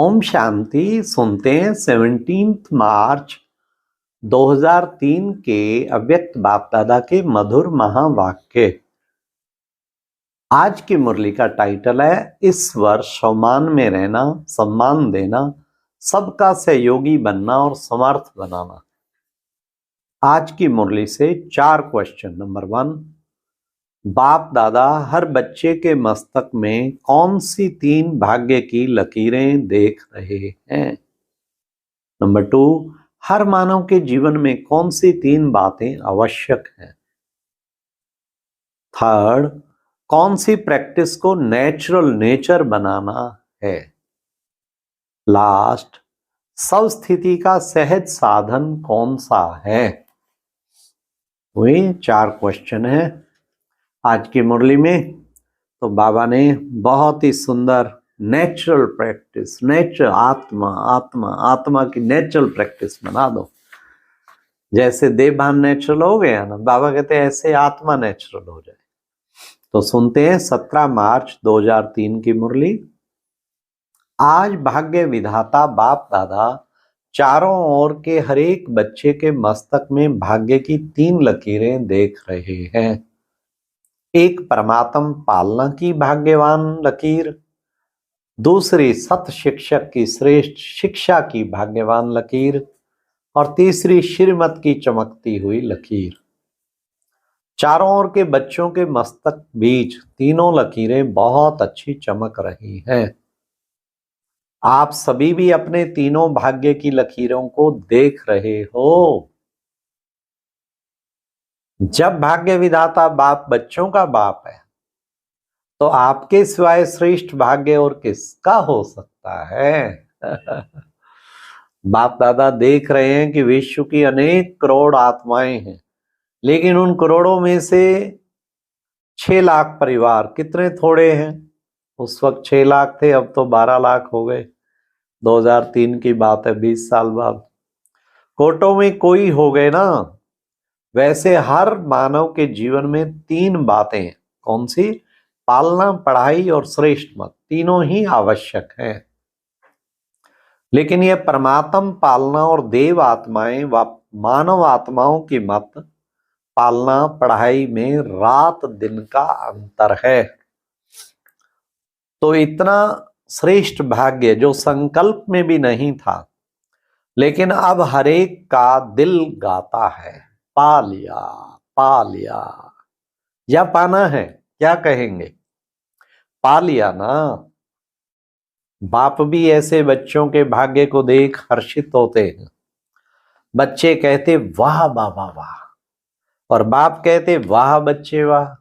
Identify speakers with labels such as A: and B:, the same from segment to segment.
A: ओम शांति। सुनते हैं 17 मार्च 2003 के अव्यक्त बाप दादा के मधुर महावाक्य। आज की मुरली का टाइटल है इस वर्ष सम्मान में रहना, सम्मान देना, सबका सहयोगी बनना और समर्थ बनाना। आज की मुरली से 4 क्वेश्चन। नंबर 1, बाप दादा हर बच्चे के मस्तक में कौन सी 3 भाग्य की लकीरें देख रहे हैं। नंबर 2, हर मानव के जीवन में कौन सी 3 बातें आवश्यक हैं। थर्ड, कौन सी प्रैक्टिस को नेचुरल नेचर बनाना है। लास्ट, सब स्थिति का सहज साधन कौन सा है। वही 4 क्वेश्चन है आज की मुरली में। तो बाबा ने बहुत ही सुंदर नेचुरल प्रैक्टिस, नेचर आत्मा आत्मा आत्मा की नेचुरल प्रैक्टिस बना दो। जैसे देह भान नेचुरल हो गया ना, बाबा कहते हैं ऐसे आत्मा नेचुरल हो जाए। तो सुनते हैं 17 मार्च 2003 की मुरली। आज भाग्य विधाता बाप दादा चारों ओर के हर एक बच्चे के मस्तक में भाग्य की 3 लकीरें देख रहे हैं। एक परमात्म पालना की भाग्यवान लकीर, दूसरी सत शिक्षक की श्रेष्ठ शिक्षा की भाग्यवान लकीर और तीसरी श्रीमत की चमकती हुई लकीर। चारों ओर के बच्चों के मस्तक बीच तीनों लकीरें बहुत अच्छी चमक रही हैं। आप सभी भी अपने तीनों भाग्य की लकीरों को देख रहे हो। जब भाग्य विधाता बाप बच्चों का बाप है तो आपके सिवाय श्रेष्ठ भाग्य और किसका हो सकता है। बाप दादा देख रहे हैं कि विश्व की अनेक करोड़ आत्माएं हैं, लेकिन उन करोड़ों में से 6 लाख परिवार कितने थोड़े हैं। उस वक्त 6 लाख थे, अब तो 12 लाख हो गए। 2003 की बात है, 20 साल बाद। कोटों में कोई हो गए ना। वैसे हर मानव के जीवन में 3 बातें, कौन सी? पालना, पढ़ाई और श्रेष्ठ मत, तीनों ही आवश्यक हैं। लेकिन यह परमात्म पालना और देव आत्माएं व मानव आत्माओं की मत पालना पढ़ाई में रात दिन का अंतर है। तो इतना श्रेष्ठ भाग्य जो संकल्प में भी नहीं था, लेकिन अब हरेक का दिल गाता है, पा लिया पा लिया। या पाना है, क्या कहेंगे? पा लिया ना। बाप भी ऐसे बच्चों के भाग्य को देख हर्षित होते हैं। बच्चे कहते वाह बाबा वाह, और बाप कहते वाह बच्चे वाह।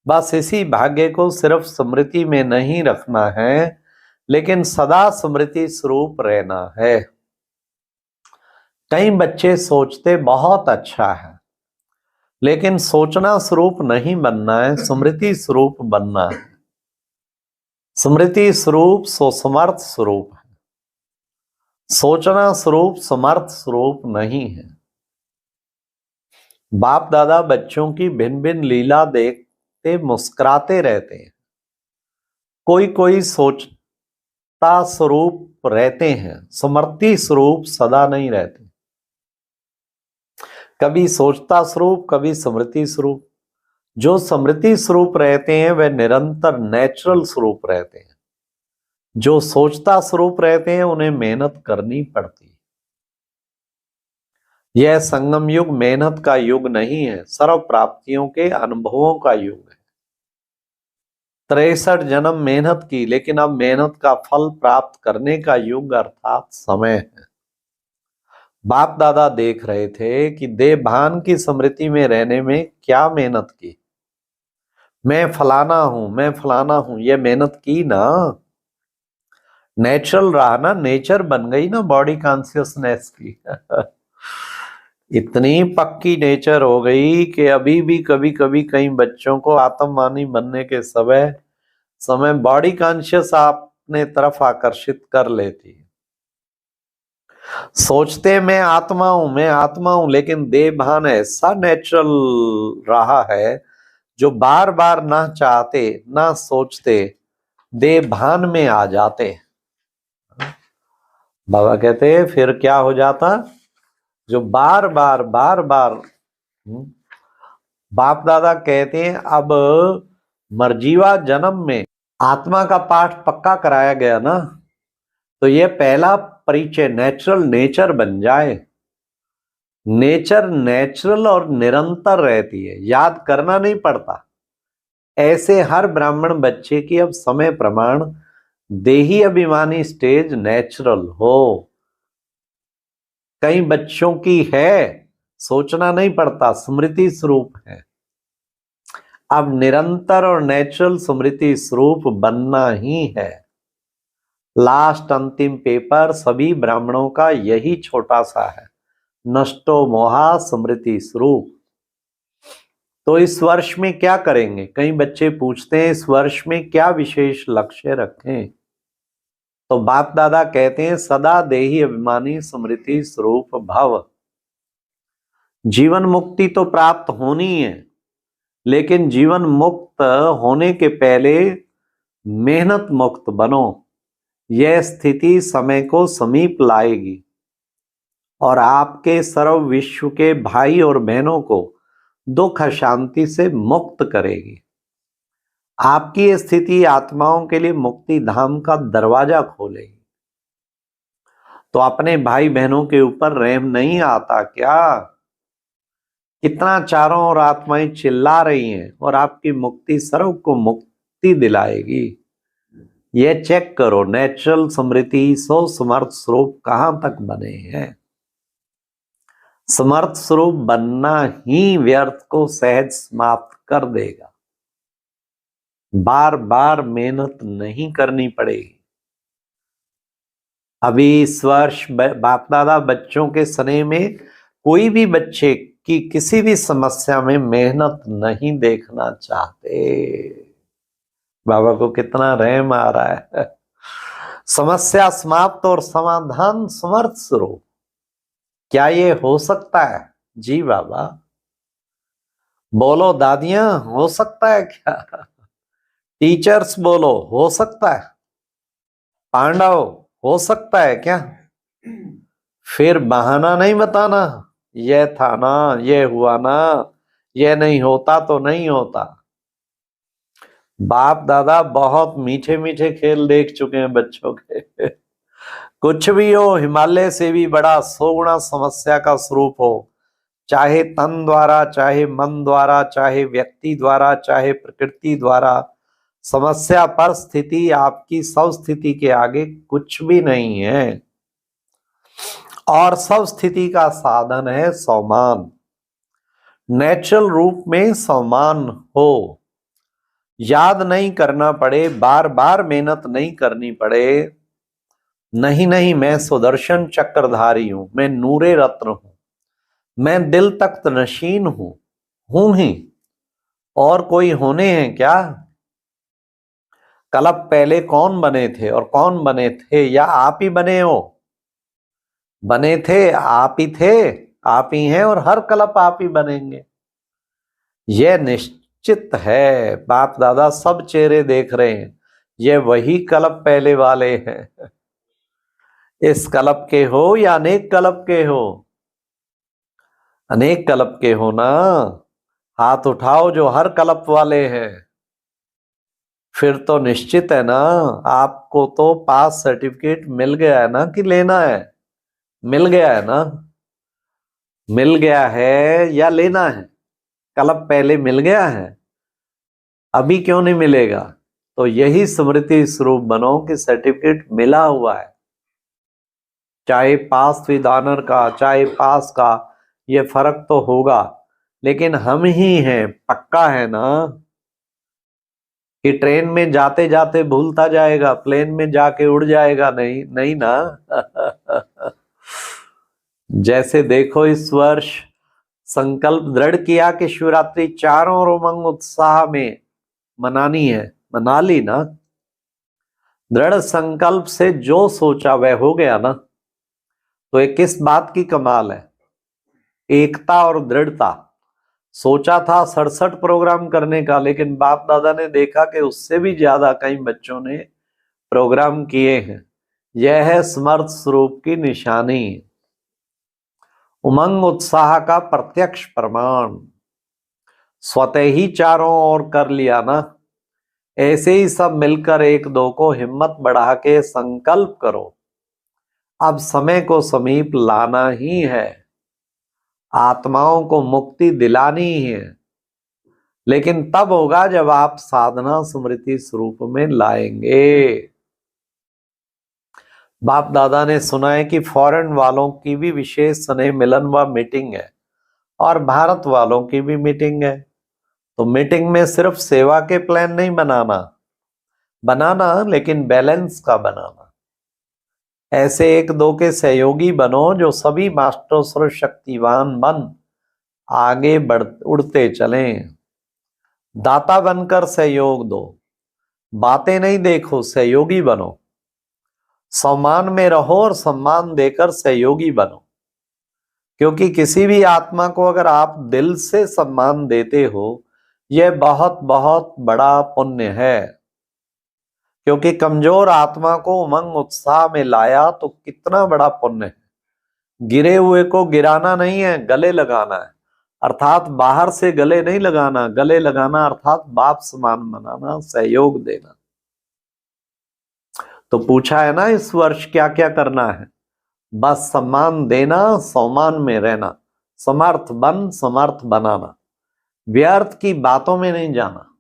A: बस इसी भाग्य को सिर्फ स्मृति में नहीं रखना है, लेकिन सदा स्मृति स्वरूप रहना है। कई बच्चे सोचते बहुत अच्छा है, लेकिन सोचना स्वरूप नहीं बनना है, स्मृति स्वरूप बनना है। स्मृति स्वरूप सो समर्थ स्वरूप है, सोचना स्वरूप समर्थ स्वरूप नहीं है। बाप दादा बच्चों की भिन्न भिन्न लीला देखते मुस्कुराते रहते हैं। कोई कोई सोचता स्वरूप रहते हैं, स्मृति स्वरूप सदा नहीं रहते। कभी सोचता स्वरूप, कभी स्मृति स्वरूप। जो स्मृति स्वरूप रहते हैं वे निरंतर नेचुरल स्वरूप रहते हैं। जो सोचता स्वरूप रहते हैं उन्हें मेहनत करनी पड़ती है। यह संगम युग मेहनत का युग नहीं है, सर्व प्राप्तियों के अनुभवों का युग है। 63 जन्म मेहनत की, लेकिन अब मेहनत का फल प्राप्त करने का युग अर्थात समय है। बाप दादा देख रहे थे कि देह भान की स्मृति में रहने में क्या मेहनत की। मैं फलाना हूं, मैं फलाना हूं, ये मेहनत की ना। नेचुरल रहा ना, नेचर बन गई ना बॉडी कॉन्शियसनेस की। इतनी पक्की नेचर हो गई कि अभी भी कभी कभी कई बच्चों को आत्मवानी बनने के समय बॉडी कॉन्शियस अपने तरफ आकर्षित कर लेती है। सोचते मैं आत्मा हूं, मैं आत्मा हूं, लेकिन देह भान ऐसा नेचुरल रहा है जो बार बार ना चाहते ना सोचते देह भान में आ जाते। बाबा कहते हैं फिर क्या हो जाता, जो बार बार बाप दादा कहते हैं अब मर्जीवा जन्म में आत्मा का पाठ पक्का कराया गया ना, तो ये पहला परिचय नेचुरल नेचर बन जाए। नेचर नेचुरल और निरंतर रहती है, याद करना नहीं पड़ता। ऐसे हर ब्राह्मण बच्चे की अब समय प्रमाण देही अभिमानी स्टेज नेचुरल हो। कई बच्चों की है, सोचना नहीं पड़ता, स्मृति स्वरूप है। अब निरंतर और नेचुरल स्मृति स्वरूप बनना ही है। लास्ट अंतिम पेपर सभी ब्राह्मणों का यही छोटा सा है, नष्टो मोहा स्मृति स्वरूप। तो इस वर्ष में क्या करेंगे? कई बच्चे पूछते हैं इस वर्ष में क्या विशेष लक्ष्य रखें? तो बाप दादा कहते हैं सदा देही अभिमानी स्मृति स्वरूप भव। जीवन मुक्ति तो प्राप्त होनी है, लेकिन जीवन मुक्त होने के पहले मेहनत मुक्त बनो। यह स्थिति समय को समीप लाएगी और आपके सर्व विश्व के भाई और बहनों को दुख शांति से मुक्त करेगी। आपकी ये स्थिति आत्माओं के लिए मुक्ति धाम का दरवाजा खोलेगी। तो अपने भाई बहनों के ऊपर रहम नहीं आता क्या? कितना चारों ओर आत्माएं चिल्ला रही हैं और आपकी मुक्ति सर्व को मुक्ति दिलाएगी। ये चेक करो नेचुरल स्मृति सो समर्थ स्वरूप कहां तक बने हैं। समर्थ स्वरूप बनना ही व्यर्थ को सहज समाप्त कर देगा। बार बार मेहनत नहीं करनी पड़ेगी। अभी इस वर्ष बाप दादा बच्चों के स्नेह में कोई भी बच्चे की किसी भी समस्या में मेहनत नहीं देखना चाहते। बाबा को कितना रहम आ रहा है। समस्या समाप्त और समाधान समर्थ स्वरूप। क्या ये हो सकता है? जी बाबा। बोलो दादियां, हो सकता है क्या? टीचर्स बोलो, हो सकता है? पांडव, हो सकता है क्या? फिर बहाना नहीं बताना, ये था ना, ये हुआ ना, ये नहीं होता तो नहीं होता। बाप दादा बहुत मीठे मीठे खेल देख चुके हैं बच्चों के। कुछ भी हो, हिमालय से भी बड़ा 100 गुना समस्या का स्वरूप हो, चाहे तन द्वारा, चाहे मन द्वारा, चाहे व्यक्ति द्वारा, चाहे प्रकृति द्वारा, समस्या पर स्थिति आपकी सब स्थिति के आगे कुछ भी नहीं है। और सब स्थिति का साधन है सम्मान। नेचुरल रूप में सम्मान हो, याद नहीं करना पड़े, बार बार मेहनत नहीं करनी पड़े। नहीं नहीं, मैं सुदर्शन चक्रधारी हूं, मैं नूरे रत्न हूं, मैं दिल तख्त नशीन हूं ही, और कोई होने हैं क्या? कलप पहले कौन बने थे और कौन बने थे, या आप ही बने हो? बने थे, आप ही थे, आप ही हैं, और हर कलप आप ही बनेंगे। यह निश्चित है। बाप दादा सब चेहरे देख रहे हैं, ये वही कलप पहले वाले हैं। इस कलप के हो या अनेक कलप के हो? अनेक कलप के हो ना? हाथ उठाओ जो हर कलप वाले हैं। फिर तो निश्चित है ना, आपको तो पास सर्टिफिकेट मिल गया है ना, कि लेना है? मिल गया है ना? मिल गया है या लेना है? कलप पहले मिल गया है, अभी क्यों नहीं मिलेगा? तो यही स्मृति स्वरूप बनो कि सर्टिफिकेट मिला हुआ है, चाहे पास विद ऑनर का, चाहे पास का, ये फर्क तो होगा, लेकिन हम ही हैं, पक्का है ना? कि ट्रेन में जाते जाते भूलता जाएगा, प्लेन में जाके उड़ जाएगा? नहीं नहीं ना। जैसे देखो इस वर्ष संकल्प दृढ़ किया कि शिवरात्रि चारों ओर उमंग उत्साह में मनानी है, मना ली ना? दृढ़ संकल्प से जो सोचा वह हो गया ना? तो ये किस बात की कमाल है? एकता और दृढ़ता। सोचा था 67 प्रोग्राम करने का, लेकिन बाप दादा ने देखा कि उससे भी ज्यादा कई बच्चों ने प्रोग्राम किए हैं। यह है समर्थ स्वरूप की निशानी, उमंग उत्साह का प्रत्यक्ष प्रमाण। स्वतः ही चारों ओर कर लिया ना, ऐसे ही सब मिलकर एक दो को हिम्मत बढ़ा के संकल्प करो, अब समय को समीप लाना ही है, आत्माओं को मुक्ति दिलानी ही है। लेकिन तब होगा जब आप साधना स्मृति स्वरूप में लाएंगे। बाप दादा ने सुना है कि फॉरेन वालों की भी विशेष स्नेह मिलन व मीटिंग है और भारत वालों की भी मीटिंग है। तो मीटिंग में सिर्फ सेवा के प्लान नहीं बनाना लेकिन बैलेंस का बनाना। ऐसे एक दो के सहयोगी बनो जो सभी मास्टर सर्वशक्तिवान बन आगे उड़ते चलें। दाता बनकर सहयोग दो, बातें नहीं देखो, सहयोगी बनो। सम्मान में रहो और सम्मान देकर सहयोगी बनो, क्योंकि किसी भी आत्मा को अगर आप दिल से सम्मान देते हो, यह बहुत बहुत बड़ा पुण्य है। क्योंकि कमजोर आत्मा को उमंग उत्साह में लाया तो कितना बड़ा पुण्य है। गिरे हुए को गिराना नहीं है, गले लगाना है। अर्थात बाहर से गले नहीं लगाना, गले लगाना अर्थात बाप समान बनाना, सहयोग देना। तो पूछा है ना इस वर्ष क्या क्या करना है? बस सम्मान देना, सम्मान में रहना, समर्थ बन समर्थ बनाना, व्यर्थ की बातों में नहीं जाना।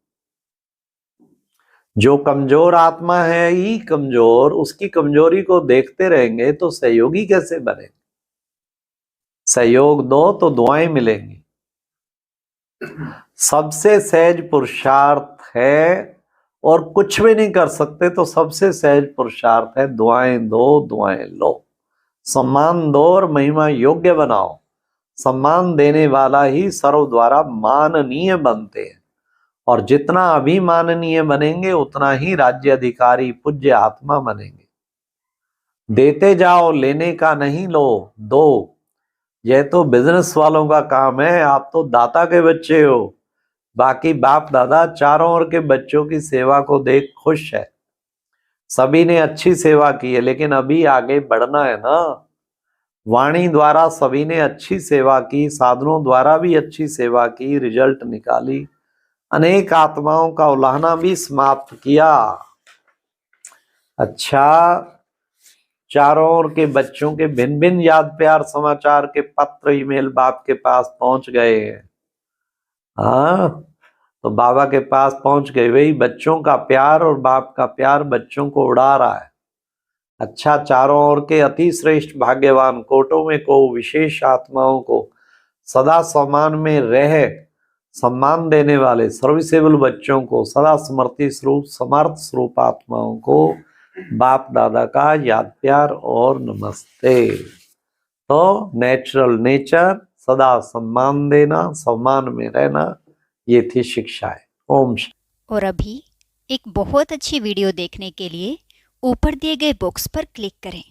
A: जो कमजोर आत्मा है ही कमजोर, उसकी कमजोरी को देखते रहेंगे तो सहयोगी कैसे बनेंगे? सहयोग दो तो दुआएं मिलेंगी। सबसे सहज पुरुषार्थ है, और कुछ भी नहीं कर सकते तो सबसे सहज पुरुषार्थ है दुआएं दो दुआएं लो। सम्मान दो और महिमा योग्य बनाओ। सम्मान देने वाला ही सर्व द्वारा माननीय बनते हैं, और जितना अभिमाननीय बनेंगे उतना ही राज्य अधिकारी पूज्य आत्मा बनेंगे। देते जाओ, लेने का नहीं, लो दो। यह तो बिजनेस वालों का काम है, आप तो दाता के बच्चे हो। बाकी बाप दादा चारों ओर के बच्चों की सेवा को देख खुश है। सभी ने अच्छी सेवा की है, लेकिन अभी आगे बढ़ना है ना। वाणी द्वारा सभी ने अच्छी सेवा की, साधनों द्वारा भी अच्छी सेवा की, रिजल्ट निकाली, अनेक आत्माओं का उलाहना भी समाप्त किया। अच्छा, चारों ओर के बच्चों के भिन्न भिन्न याद प्यार समाचार के पत्र ईमेल बाप के पास पहुंच गए। हाँ, तो बाबा के पास पहुंच गए। वही बच्चों का प्यार और बाप का प्यार बच्चों को उड़ा रहा है। अच्छा, चारों ओर के अति श्रेष्ठ भाग्यवान कोटों में को विशेष आत्माओं को सदा सम्मान में रह सम्मान देने वाले सर्विसेबल बच्चों को, सदा स्मृति स्वरूप समर्थ स्वरूप आत्माओं को बाप दादा का याद प्यार और नमस्ते। तो नेचुरल नेचर, सदा सम्मान देना, सम्मान में रहना, ये थी शिक्षाएं। ओम।
B: और अभी एक बहुत अच्छी वीडियो देखने के लिए ऊपर दिए गए बॉक्स पर क्लिक करें।